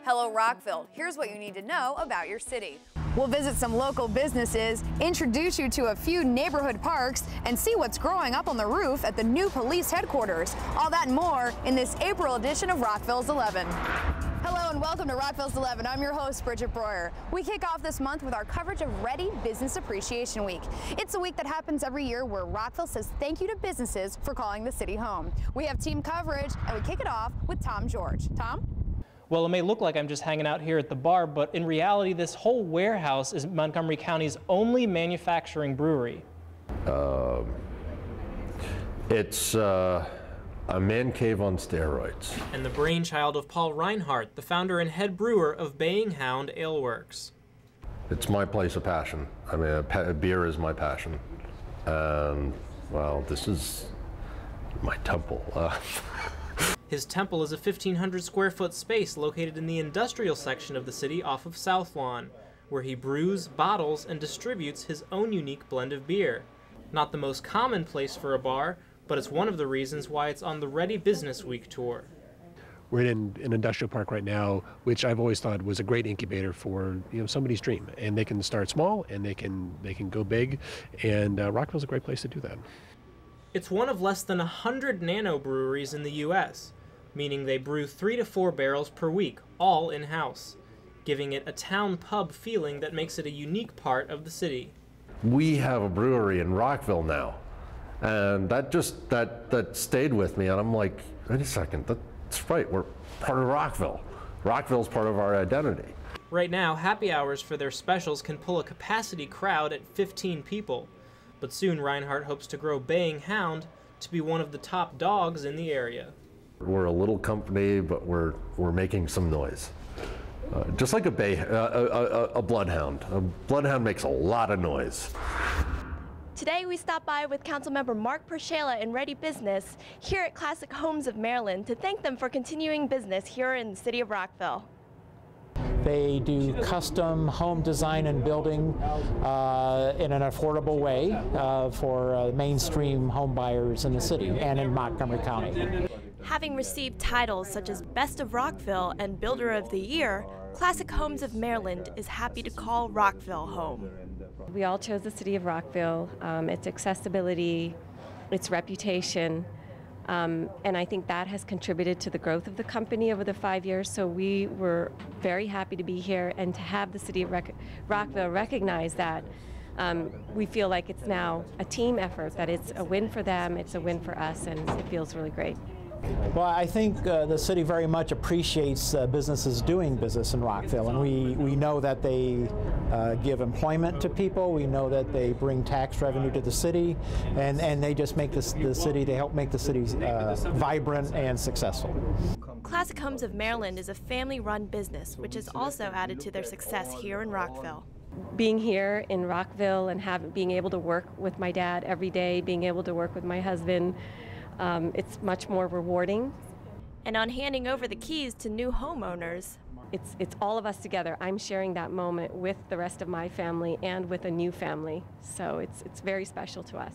Hello Rockville, here's what you need to know about your city. We'll visit some local businesses, introduce you to a few neighborhood parks, and see what's growing up on the roof at the new police headquarters. All that and more in this April edition of Rockville's 11. Hello and welcome to Rockville's 11. I'm your host, Bridget Breuer. We kick off this month with our coverage of Ready Business Appreciation Week. It's a week that happens every year where Rockville says thank you to businesses for calling the city home. We have team coverage and we kick it off with Tom George. Tom? Well, it may look like I'm just hanging out here at the bar, but in reality, this whole warehouse is Montgomery County's only manufacturing brewery. It's a man cave on steroids. And the brainchild of Paul Reinhardt, the founder and head brewer of Baying Hound Ale Works. It's my place of passion. I mean, beer is my passion. And, well, this is my temple. His temple is a 1,500 square foot space located in the industrial section of the city off of South Lawn, where he brews, bottles, and distributes his own unique blend of beer. Not the most common place for a bar, but it's one of the reasons why it's on the Ready Business Week tour. We're in an industrial park right now, which I've always thought was a great incubator for somebody's dream. And they can start small and they can go big, and Rockville's a great place to do that. It's one of less than 100 nano breweries in the U.S., meaning they brew 3 to 4 barrels per week, all in-house, giving it a town pub feeling that makes it a unique part of the city. We have a brewery in Rockville now, and that stayed with me, and I'm like, wait a second, that's right, we're part of Rockville. Rockville's part of our identity. Right now, happy hours for their specials can pull a capacity crowd at 15 people, but soon Reinhardt hopes to grow Baying Hound to be one of the top dogs in the area. We're a little company, but we're making some noise. Just like a bloodhound. A bloodhound makes a lot of noise. Today we stopped by with Councilmember Mark Pershela in Ready Business here at Classic Homes of Maryland to thank them for continuing business here in the city of Rockville. They do custom home design and building in an affordable way for mainstream home buyers in the city and in Montgomery County. Having received titles such as Best of Rockville and Builder of the Year, Classic Homes of Maryland is happy to call Rockville home. We all chose the city of Rockville, its accessibility, its reputation, and I think that has contributed to the growth of the company over the 5 years. So we were very happy to be here and to have the city of Rockville recognize that. We feel like it's now a team effort, that it's a win for them, it's a win for us, and it feels really great. Well, I think the city very much appreciates businesses doing business in Rockville, and we know that they give employment to people. We know that they bring tax revenue to the city, and they just make the city, they help make the city vibrant and successful. Classic Homes of Maryland is a family-run business, which has also added to their success here in Rockville. Being here in Rockville and being able to work with my dad every day, being able to work with my husband, it's much more rewarding. And on handing over the keys to new homeowners, it's all of us together. I'm sharing that moment with the rest of my family and with a new family, so it's very special to us.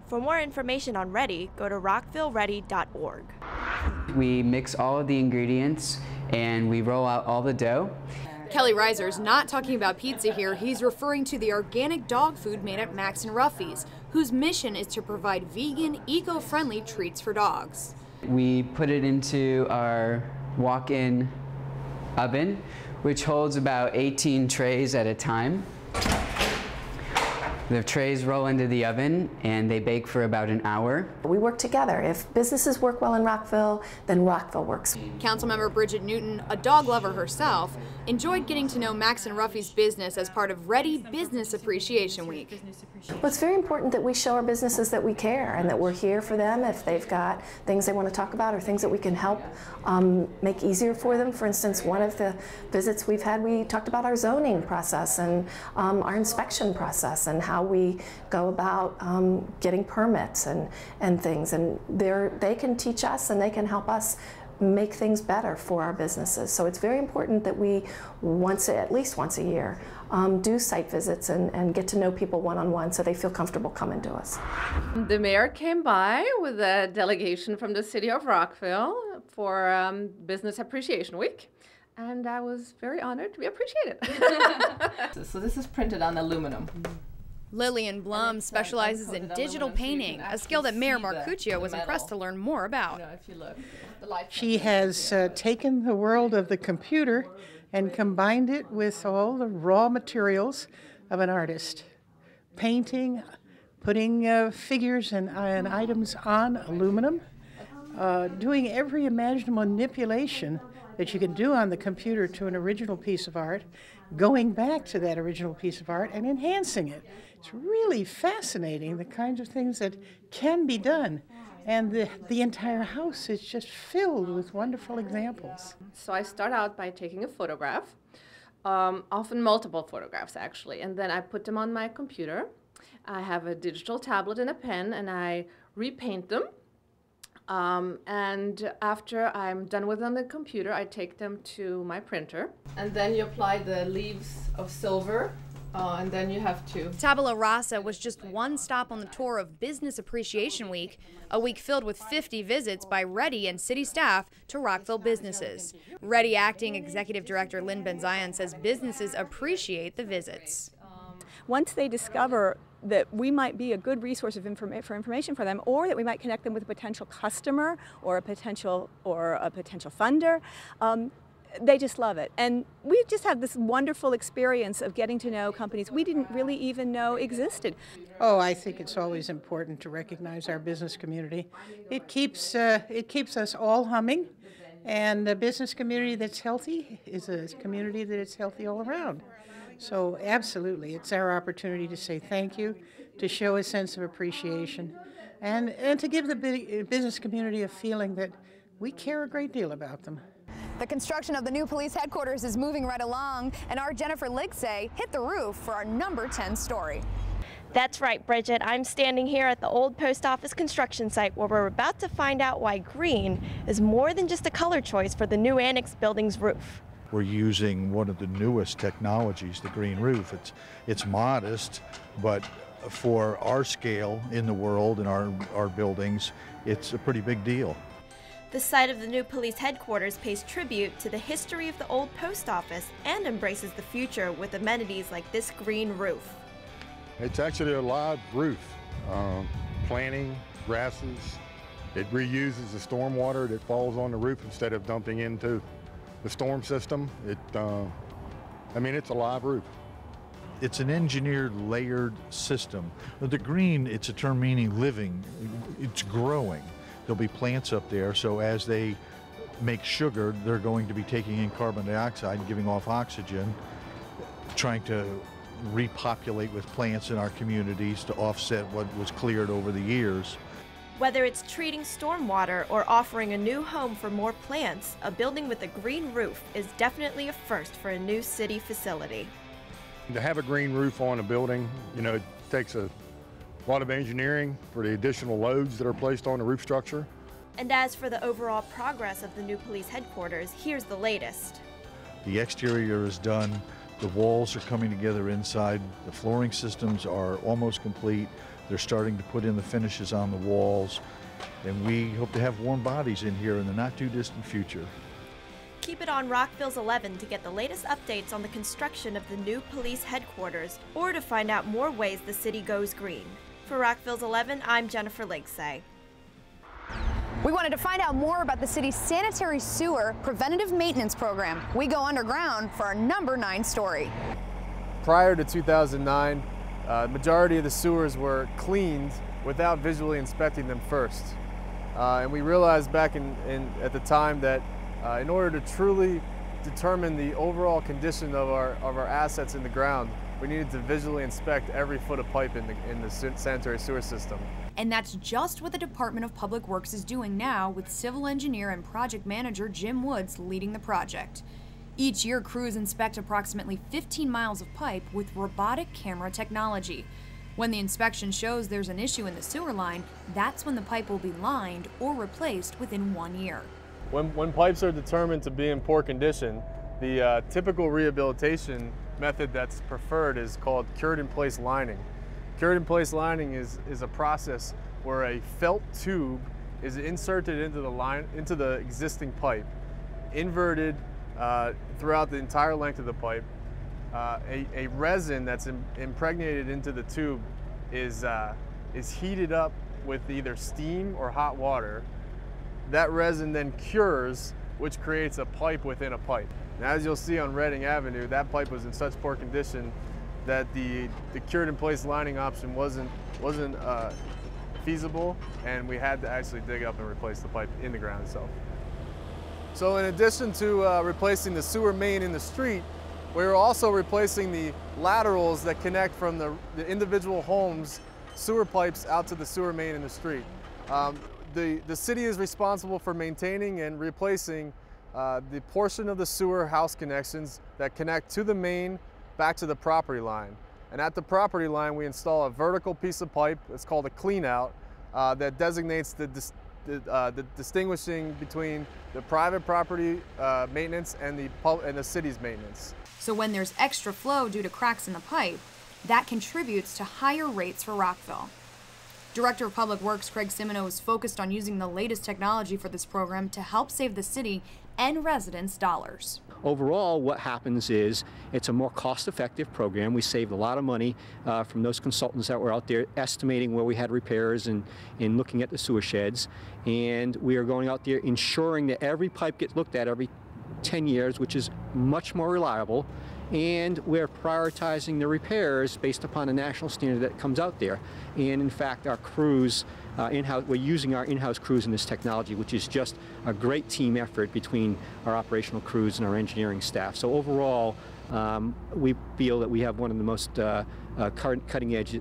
For more information on Ready, go to rockvilleready.org. We mix all of the ingredients and we roll out all the dough. Kelly Reiser's not talking about pizza here. He's referring to the organic dog food made at Max and Ruffy's, whose mission is to provide vegan, eco-friendly treats for dogs. We put it into our walk-in oven, which holds about 18 trays at a time. The trays roll into the oven and they bake for about an hour. We work together. If businesses work well in Rockville, then Rockville works. Councilmember Bridget Newton, a dog lover herself, enjoyed getting to know Max and Ruffy's business as part of Ready Business Appreciation Week. Well, it's very important that we show our businesses that we care and that we're here for them if they've got things they want to talk about or things that we can help make easier for them. For instance, one of the visits we've had, we talked about our zoning process and our inspection process and how we go about getting permits and things. And they can teach us and they can help us make things better for our businesses. So it's very important that we at least once a year do site visits and get to know people one-on-one so they feel comfortable coming to us. The mayor came by with a delegation from the city of Rockville for Business Appreciation Week. and I was very honored to be appreciated. So this is printed on aluminum. Lillian Blum specializes in digital painting, a skill that Mayor Marcuccio was impressed to learn more about. If you look, she has taken the world of the computer and combined it with all the raw materials of an artist. Painting, putting figures and items on aluminum, doing every imaginable manipulation that you can do on the computer to an original piece of art, going back to that original piece of art and enhancing it. It's really fascinating, the kinds of things that can be done. And the entire house is just filled with wonderful examples. So I start out by taking a photograph, often multiple photographs actually, and then I put them on my computer. I have a digital tablet and a pen, and I repaint them. And after I'm done with them on the computer, I take them to my printer. And then you apply the leaves of silver, and then you have to... Tabula Rasa was just one stop on the tour of Business Appreciation Week, a week filled with 50 visits by Ready and city staff to Rockville businesses. Ready Acting Executive Director Lynn Benzion says businesses appreciate the visits. Once they discover that we might be a good resource of information for them, or that we might connect them with a potential customer or a potential funder, they just love it. And we just have this wonderful experience of getting to know companies we didn't really even know existed. Oh, I think it's always important to recognize our business community. It keeps us all humming, and a business community that's healthy is a community that is healthy all around. So absolutely, it's our opportunity to say thank you, to show a sense of appreciation, and to give the business community a feeling that we care a great deal about them. The construction of the new police headquarters is moving right along, and our Jennifer Ligsay hit the roof for our number 10 story. That's right, Bridget. I'm standing here at the old post office construction site where we're about to find out why green is more than just a color choice for the new annex building's roof. We're using one of the newest technologies, the green roof. It's modest, but for our scale in the world and our buildings, it's a pretty big deal. The site of the new police headquarters pays tribute to the history of the old post office and embraces the future with amenities like this green roof. It's actually a live roof. Planting, grasses, it reuses the storm water that falls on the roof instead of dumping into the storm system. I mean, it's a live roof. It's an engineered, layered system. The green, it's a term meaning living. It's growing. There'll be plants up there, so as they make sugar, they're going to be taking in carbon dioxide, giving off oxygen, trying to repopulate with plants in our communities to offset what was cleared over the years. Whether it's treating stormwater or offering a new home for more plants, a building with a green roof is definitely a first for a new city facility. To have a green roof on a building, you know, it takes a lot of engineering for the additional loads that are placed on the roof structure. And as for the overall progress of the new police headquarters, here's the latest. The exterior is done, the walls are coming together inside, the flooring systems are almost complete. They're starting to put in the finishes on the walls, and we hope to have warm bodies in here in the not too distant future. Keep it on Rockville's 11 to get the latest updates on the construction of the new police headquarters or to find out more ways the city goes green. For Rockville's 11, I'm Jennifer Ligsay. We wanted to find out more about the city's sanitary sewer preventative maintenance program. We go underground for our number 9 story. Prior to 2009, majority of the sewers were cleaned without visually inspecting them first. And we realized back at the time that in order to truly determine the overall condition of our assets in the ground, we needed to visually inspect every foot of pipe in the sanitary sewer system. And that's just what the Department of Public Works is doing now, with civil engineer and project manager Jim Woods leading the project. Each year, crews inspect approximately 15 miles of pipe with robotic camera technology. When the inspection shows there's an issue in the sewer line, that's when the pipe will be lined or replaced within 1 year. When pipes are determined to be in poor condition, the typical rehabilitation method that's preferred is called cured-in-place lining. Cured-in-place lining is a process where a felt tube is inserted into the existing pipe, inverted throughout the entire length of the pipe. A resin that's impregnated into the tube is heated up with either steam or hot water. That resin then cures, which creates a pipe within a pipe. Now, as you'll see on Reading Avenue, that pipe was in such poor condition that the cured in place lining option wasn't feasible, and we had to actually dig up and replace the pipe in the ground itself. So in addition to replacing the sewer main in the street, we were also replacing the laterals that connect from the individual homes' sewer pipes out to the sewer main in the street. The city is responsible for maintaining and replacing the portion of the sewer house connections that connect to the main back to the property line. And at the property line, we install a vertical piece of pipe, it's called a clean out, that designates the distinguishing between the private property maintenance and the city's maintenance. So when there's extra flow due to cracks in the pipe, that contributes to higher rates for Rockville. Director of Public Works Craig Simino is focused on using the latest technology for this program to help save the city and residents dollars. Overall, what happens is it's a more cost-effective program. We saved a lot of money from those consultants that were out there estimating where we had repairs and looking at the sewer sheds. And we are going out there ensuring that every pipe gets looked at every 10 years, which is much more reliable. And we're prioritizing the repairs based upon a national standard that comes out there. And in fact, our crews, we're using our in-house crews in this technology, which is just a great team effort between our operational crews and our engineering staff. So overall, we feel that we have one of the most cutting-edge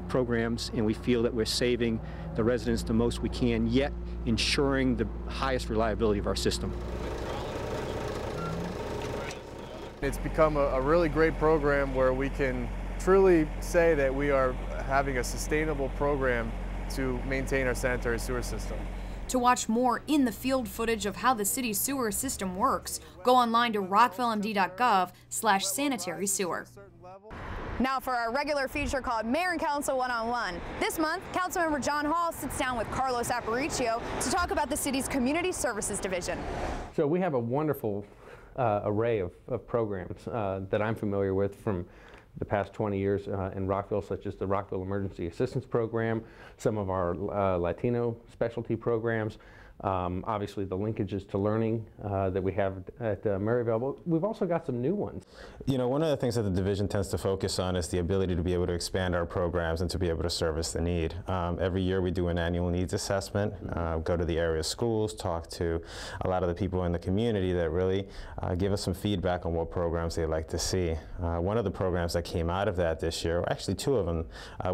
programs, and we feel that we're saving the residents the most we can, yet ensuring the highest reliability of our system. It's become a really great program where we can truly say that we are having a sustainable program to maintain our sanitary sewer system. To watch more in-the-field footage of how the city's sewer system works, go online to rockvillemd.gov/sanitary sewer. Now for our regular feature called Mayor and Council One-on-One. This month, Councilmember John Hall sits down with Carlos Aparicio to talk about the city's Community Services Division. So we have a wonderful array of programs that I'm familiar with from the past 20 years in Rockville, such as the Rockville Emergency Assistance Program, some of our Latino specialty programs, obviously the linkages to learning that we have at Maryville, but we've also got some new ones. You know, one of the things that the division tends to focus on is the ability to be able to expand our programs and to be able to service the need. Every year we do an annual needs assessment, go to the area schools, talk to a lot of the people in the community that really give us some feedback on what programs they'd like to see. One of the programs that came out of that this year, actually two of them,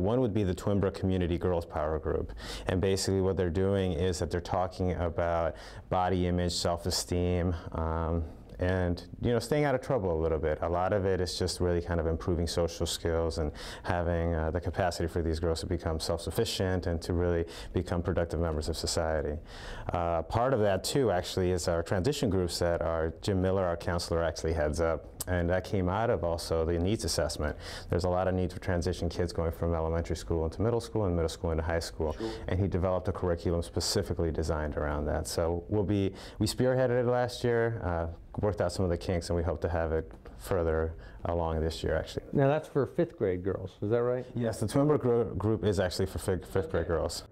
one would be the Twinbrook Community Girls Power Group. And basically what they're doing is that they're talking about body image, self-esteem, and staying out of trouble a little bit. A lot of it is just really kind of improving social skills and having the capacity for these girls to become self-sufficient and to really become productive members of society. Part of that too actually is our transition groups that Jim Miller, our counselor, actually heads up. And that came out of also the needs assessment. There's a lot of need for transition kids going from elementary school into middle school and middle school into high school. Sure. And he developed a curriculum specifically designed around that. So we spearheaded it last year, worked out some of the kinks, and we hope to have it further along this year, actually. Now that's for 5th grade girls, is that right? Yes, the Twinbrook group is actually for 5th grade girls.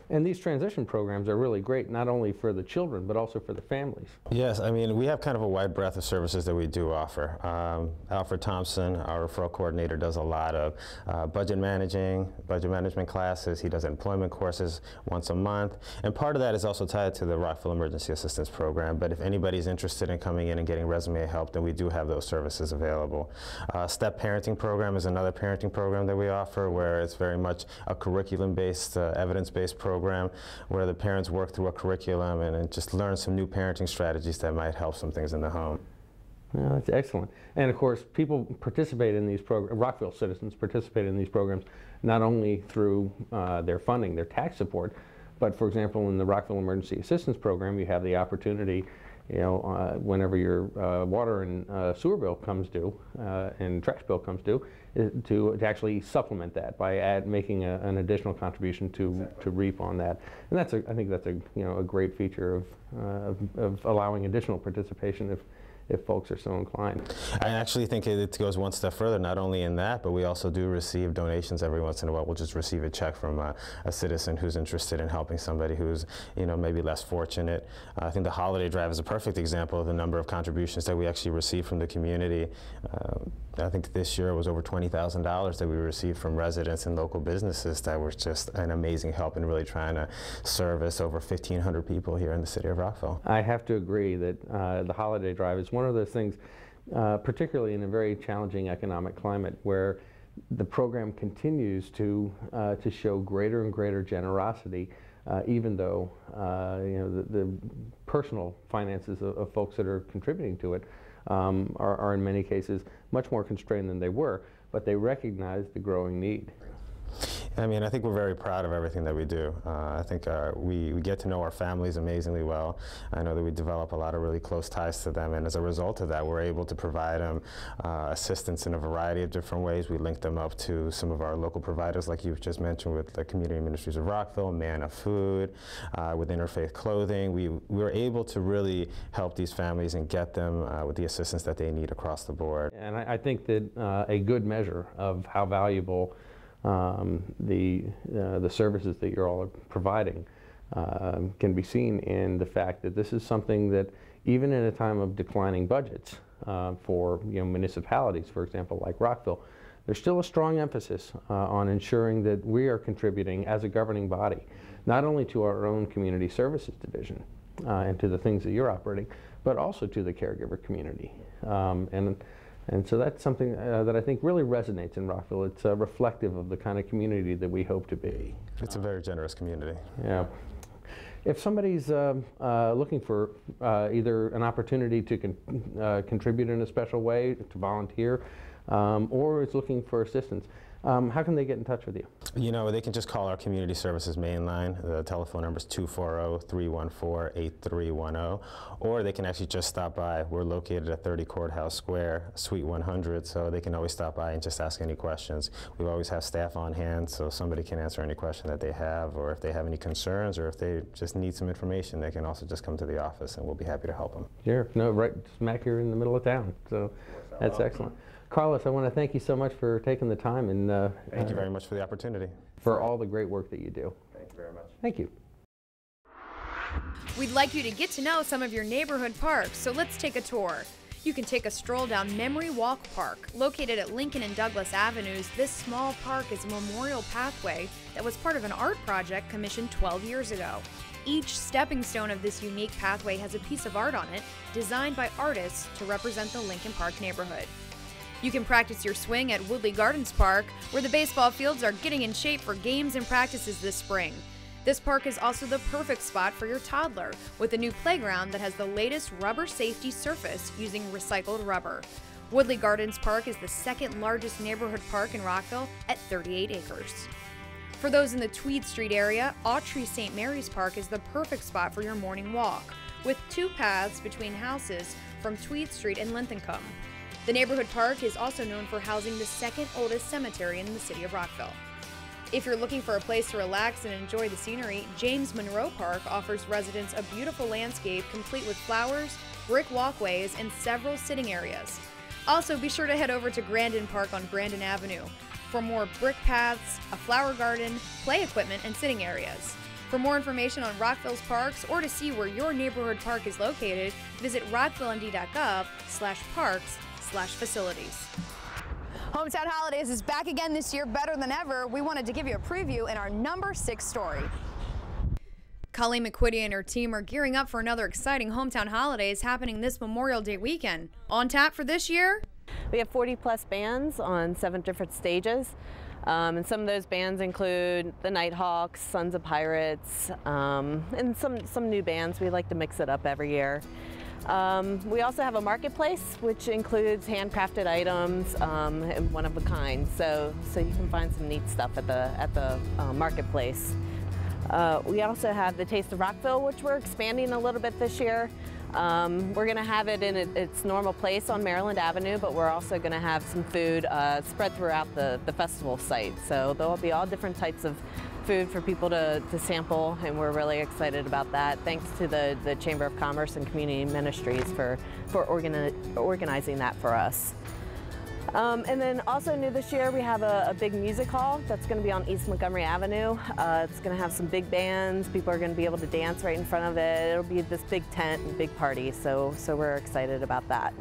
And these transition programs are really great, not only for the children, but also for the families. Yes, I mean, we have kind of a wide breadth of services that we do offer. Alfred Thompson, our referral coordinator, does a lot of budget management classes. He does employment courses once a month. And part of that is also tied to the Rockville Emergency Assistance Program. But if anybody's interested in coming in and getting resume help, then we do have those services available. STEP Parenting Program is another parenting program that we offer, where it's very much a curriculum-based, evidence-based program where the parents work through a curriculum and just learn some new parenting strategies that might help some things in the home. Yeah, that's excellent. And of course, people participate in these programs, Rockville citizens participate in these programs not only through their funding, their tax support, but for example, in the Rockville Emergency Assistance Program, you have the opportunity, whenever your water and sewer bill comes due and trash bill comes due, to actually supplement that by making an additional contribution to REAP on that. And I think that's a great feature of allowing additional participation if folks are so inclined. I actually think it goes one step further, not only in that, but we also do receive donations every once in a while. We'll just receive a check from a citizen who's interested in helping somebody who's, you know, maybe less fortunate. I think the holiday drive is a perfect example of the number of contributions that we actually receive from the community. I think this year it was over $20,000 that we received from residents and local businesses that was just an amazing help in really trying to service over 1,500 people here in the city of Rockville. I have to agree that the holiday drive is one of those things, particularly in a very challenging economic climate, where the program continues to show greater and greater generosity, even though you know, the personal finances of folks that are contributing to it are in many cases much more constrained than they were, but they recognize the growing need. I mean, I think we're very proud of everything that we do. I think we get to know our families amazingly well. I know that we develop a lot of really close ties to them, and as a result of that, we're able to provide them assistance in a variety of different ways. We link them up to some of our local providers, like you've just mentioned, with the Community Ministries of Rockville, Manna Food, with Interfaith Clothing. We were able to really help these families and get them with the assistance that they need across the board. And I think that a good measure of how valuable the services that you're all providing can be seen in the fact that this is something that, even in a time of declining budgets for municipalities, for example, like Rockville, there's still a strong emphasis on ensuring that we are contributing as a governing body, not only to our own community services division and to the things that you're operating, but also to the caregiver community. And so that's something that I think really resonates in Rockville. It's reflective of the kind of community that we hope to be. It's a very generous community. Yeah. If somebody's looking for either an opportunity to contribute in a special way, to volunteer, or is looking for assistance, how can they get in touch with you? You know, they can just call our community services main line. The telephone number is 240-314-8310, or they can actually just stop by. We're located at 30 Courthouse Square, Suite 100, so they can always stop by and just ask any questions. We always have staff on hand, so somebody can answer any question that they have, or if they have any concerns, or if they just need some information, they can also just come to the office, and we'll be happy to help them. Sure. No, right smack here in the middle of town, so that's excellent. Carlos, I want to thank you so much for taking the time, and thank you very much for the opportunity. For all the great work that you do. Thank you very much. Thank you. We'd like you to get to know some of your neighborhood parks, so let's take a tour. You can take a stroll down Memory Walk Park. Located at Lincoln and Douglas Avenues, this small park is a memorial pathway that was part of an art project commissioned 12 years ago. Each stepping stone of this unique pathway has a piece of art on it, designed by artists to represent the Lincoln Park neighborhood. You can practice your swing at Woodley Gardens Park, where the baseball fields are getting in shape for games and practices this spring. This park is also the perfect spot for your toddler, with a new playground that has the latest rubber safety surface using recycled rubber. Woodley Gardens Park is the second largest neighborhood park in Rockville at 38 acres. For those in the Tweed Street area, Autry St. Mary's Park is the perfect spot for your morning walk, with 2 paths between houses from Tweed Street and Linthicum. The neighborhood park is also known for housing the second oldest cemetery in the city of Rockville. If you're looking for a place to relax and enjoy the scenery, James Monroe Park offers residents a beautiful landscape complete with flowers, brick walkways, and several sitting areas. Also, be sure to head over to Grandin Park on Grandin Avenue for more brick paths, a flower garden, play equipment, and sitting areas. For more information on Rockville's parks or to see where your neighborhood park is located, visit rockvillemd.gov/parks/facilities. Hometown Holidays is back again this year, better than ever. We wanted to give you a preview in our number 6 story. Colleen McQuitty and her team are gearing up for another exciting Hometown Holidays happening this Memorial Day weekend. On tap for this year? We have 40+ bands on 7 different stages. And some of those bands include the Nighthawks, Sons of Pirates, and some new bands. We like to mix it up every year. We also have a marketplace, which includes handcrafted items and one of a kind. So you can find some neat stuff at the marketplace. We also have the Taste of Rockville, which we're expanding a little bit this year. We're going to have it in its normal place on Maryland Avenue, but we're also going to have some food spread throughout the festival site. So there'll be all different types of food for people to sample, and we're really excited about that. Thanks to the Chamber of Commerce and Community Ministries for organizing that for us. And then also new this year, we have a big music hall that's going to be on East Montgomery Avenue. It's going to have some big bands. People are going to be able to dance right in front of it. It'll be this big tent and big party, so we're excited about that.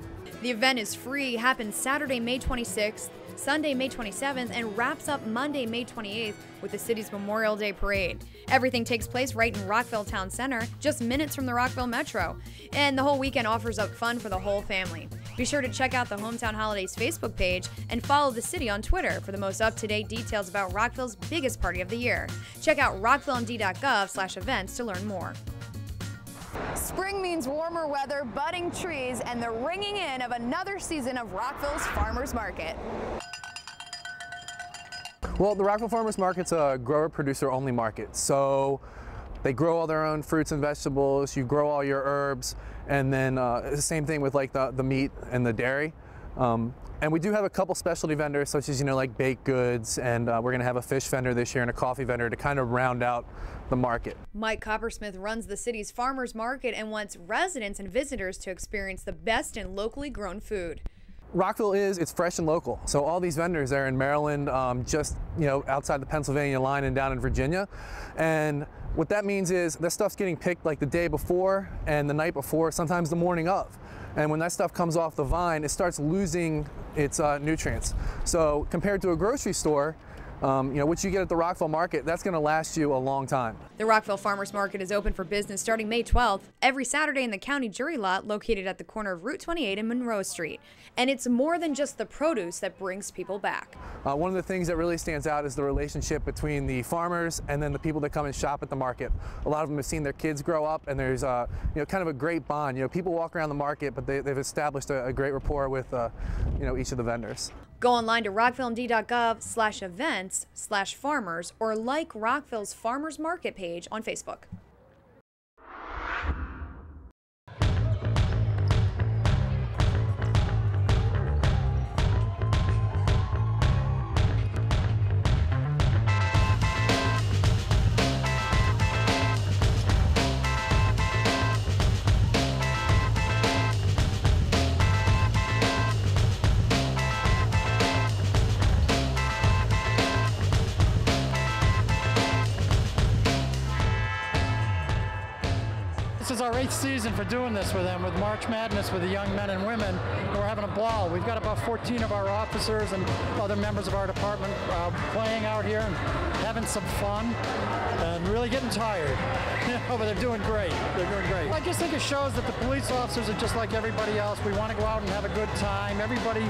The event is free, happens Saturday, May 26th, Sunday, May 27th, and wraps up Monday, May 28th with the city's Memorial Day Parade. Everything takes place right in Rockville Town Center, just minutes from the Rockville Metro. And the whole weekend offers up fun for the whole family. Be sure to check out the Hometown Holidays Facebook page and follow the city on Twitter for the most up-to-date details about Rockville's biggest party of the year. Check out rockvillemd.gov/events to learn more. Spring means warmer weather, budding trees, and the ringing in of another season of Rockville's Farmers Market. Well, the Rockville Farmers Market's a grower-producer only market. So they grow all their own fruits and vegetables, you grow all your herbs, and then the same thing with like the meat and the dairy. And we do have a couple specialty vendors, such as, like baked goods, and we're gonna have a fish vendor this year and a coffee vendor to kind of round out the market. Mike Coppersmith runs the city's farmers market and wants residents and visitors to experience the best in locally grown food. Rockville it's fresh and local. So all these vendors are in Maryland, just outside the Pennsylvania line and down in Virginia. And what that means is that stuff's getting picked like the day before and the night before, sometimes the morning of. And when that stuff comes off the vine, it starts losing its nutrients. So compared to a grocery store, what you get at the Rockville Market, that's going to last you a long time. The Rockville Farmers Market is open for business starting May 12th, every Saturday in the county jury lot located at the corner of Route 28 and Monroe Street. And it's more than just the produce that brings people back. One of the things that really stands out is the relationship between the farmers and then the people that come and shop at the market. A lot of them have seen their kids grow up, and there's kind of a great bond. People walk around the market, but they've established a great rapport with each of the vendors. Go online to rockvillemd.gov/events/farmers or like Rockville's Farmers Market page on Facebook. This is our 8th season for doing this with them, with March Madness with the young men and women. And we're having a ball. We've got about 14 of our officers and other members of our department playing out here and having some fun and really getting tired. But they're doing great. They're doing great. I just think it shows that the police officers are just like everybody else. We want to go out and have a good time. Everybody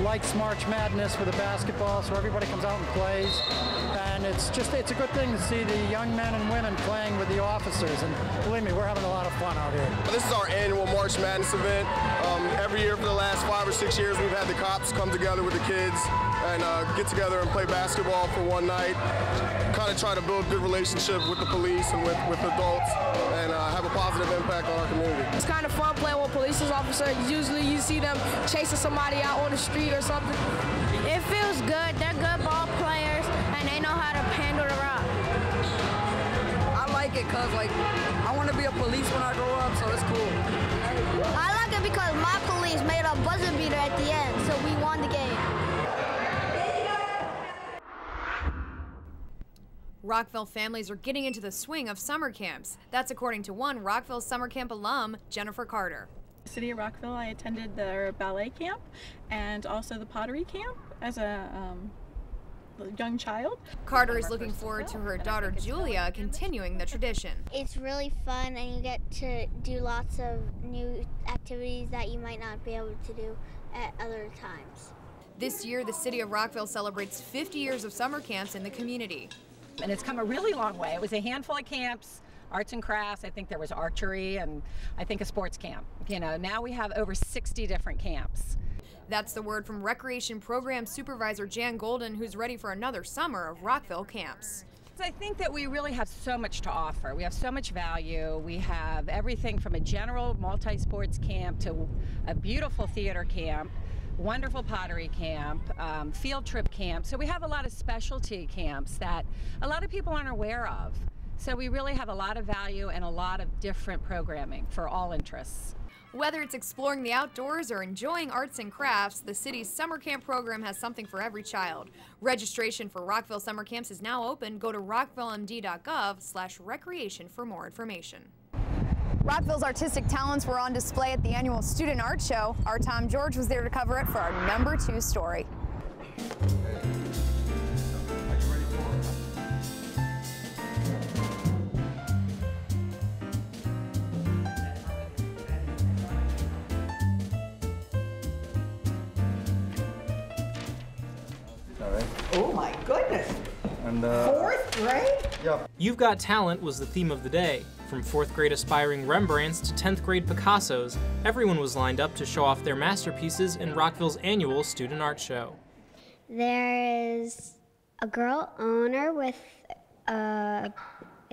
likes March Madness with the basketball, so everybody comes out and plays. And it's a good thing to see the young men and women playing with the officers. And believe me, we're having a lot of fun out here. This is our annual March Madness event. Every year for the last 5 or 6 years, we've had the cops come together with the kids and get together and play basketball for one night. Kind of try to build good relationship with the police and with adults and have a positive impact on our community. It's kind of fun playing with police officers. Usually you see them chasing somebody out on the street or something. It feels good. They're good ball players and they know how to handle the rock. I like it because I want to be a police when I grow up, so it's cool. I like it because my police made a buzzer beater at the end, so we won the game. Rockville families are getting into the swing of summer camps. That's according to one Rockville summer camp alum, Jennifer Carter. City of Rockville, I attended their ballet camp and also the pottery camp as a young child. Carter is looking forward to her daughter Julia continuing the tradition. It's really fun and you get to do lots of new activities that you might not be able to do at other times. This year, the City of Rockville celebrates 50 years of summer camps in the community. And it's come a really long way. It was a handful of camps, arts and crafts. I think there was archery and I think a sports camp. Now we have over 60 different camps. That's the word from Recreation Program Supervisor Jan Golden, who's ready for another summer of Rockville camps. I think that we really have so much to offer. We have so much value. We have everything from a general multi-sports camp to a beautiful theater camp, wonderful pottery camp, field trip camp. So we have a lot of specialty camps that a lot of people aren't aware of. So we really have a lot of value and a lot of different programming for all interests. Whether it's exploring the outdoors or enjoying arts and crafts, the city's summer camp program has something for every child. Registration for Rockville summer camps is now open. Go to rockvillemd.gov/recreation for more information. Rockville's artistic talents were on display at the annual Student Art Show. Our Tom George was there to cover it for our number 2 story. Oh my goodness. And 4th grade? Yeah. You've Got Talent was the theme of the day. From 4th grade aspiring Rembrandts to 10th grade Picassos, everyone was lined up to show off their masterpieces in Rockville's annual Student Art Show. There's a girl owner with, I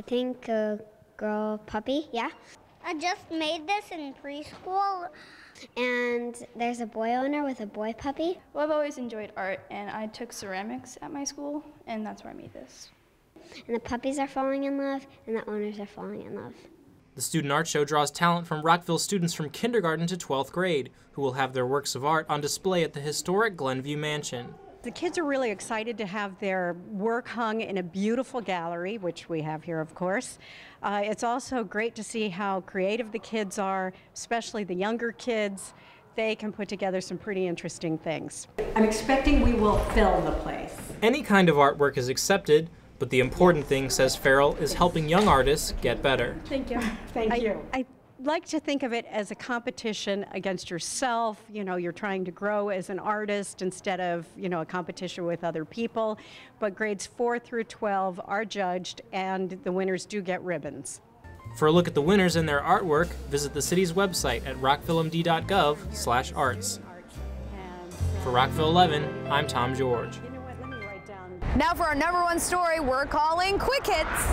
think a girl puppy, yeah. I just made this in preschool. And there's a boy owner with a boy puppy. Well, I've always enjoyed art, and I took ceramics at my school, and that's where I made this. And the puppies are falling in love, and the owners are falling in love. The Student Art Show draws talent from Rockville students from kindergarten to 12th grade, who will have their works of art on display at the historic Glenview Mansion. The kids are really excited to have their work hung in a beautiful gallery, which we have here, of course. It's also great to see how creative the kids are, especially the younger kids. They can put together some pretty interesting things. I'm expecting we will fill the place. Any kind of artwork is accepted, but the important thing, says Farrell, is helping young artists get better. Thank you. Thank you. I like to think of it as a competition against yourself. You know, you're trying to grow as an artist instead of, you know, a competition with other people. But grades 4 through 12 are judged, and the winners do get ribbons. For a look at the winners and their artwork, visit the city's website at rockvillemd.gov/arts. For Rockville 11, I'm Tom George. Now for our number 1 story, we're calling Quick Hits.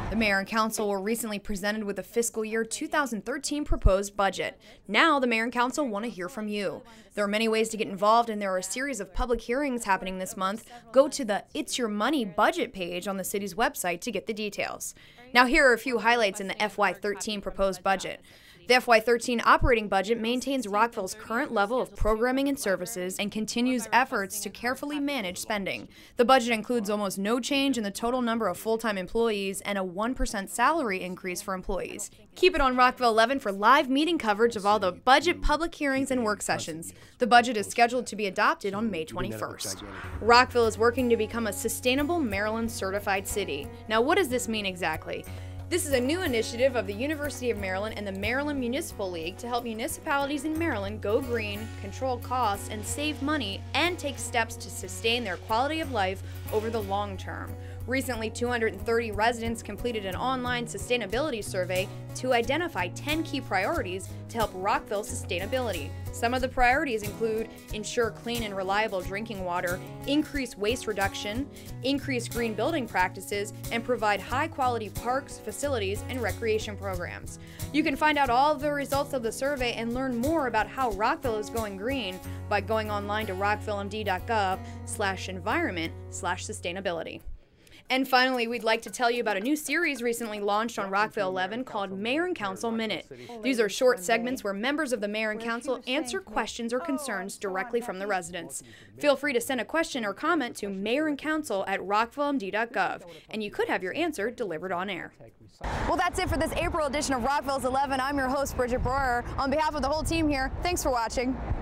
The mayor and council were recently presented with a fiscal year 2013 proposed budget. Now the mayor and council want to hear from you. There are many ways to get involved, and there are a series of public hearings happening this month. Go to the It's Your Money budget page on the city's website to get the details. Now here are a few highlights in the FY13 proposed budget. The FY13 operating budget maintains Rockville's current level of programming and services and continues efforts to carefully manage spending. The budget includes almost no change in the total number of full-time employees and a 1% salary increase for employees. Keep it on Rockville 11 for live meeting coverage of all the budget public hearings and work sessions. The budget is scheduled to be adopted on May 21st. Rockville is working to become a sustainable Maryland certified city. Now, what does this mean exactly? This is a new initiative of the University of Maryland and the Maryland Municipal League to help municipalities in Maryland go green, control costs, and save money, and take steps to sustain their quality of life over the long term. Recently, 230 residents completed an online sustainability survey to identify 10 key priorities to help Rockville sustainability. Some of the priorities include ensure clean and reliable drinking water, increase waste reduction, increase green building practices, and provide high-quality parks, facilities, and recreation programs. You can find out all of the results of the survey and learn more about how Rockville is going green by going online to rockvillemd.gov/environment/sustainability. And finally, we'd like to tell you about a new series recently launched on Rockville 11 called Mayor and Council Minute. These are short segments where members of the Mayor and Council answer questions or concerns directly from the residents. Feel free to send a question or comment to mayorandcouncil@rockvillemd.gov, and you could have your answer delivered on air. Well, that's it for this April edition of Rockville's 11. I'm your host, Bridget Breuer. On behalf of the whole team here, thanks for watching.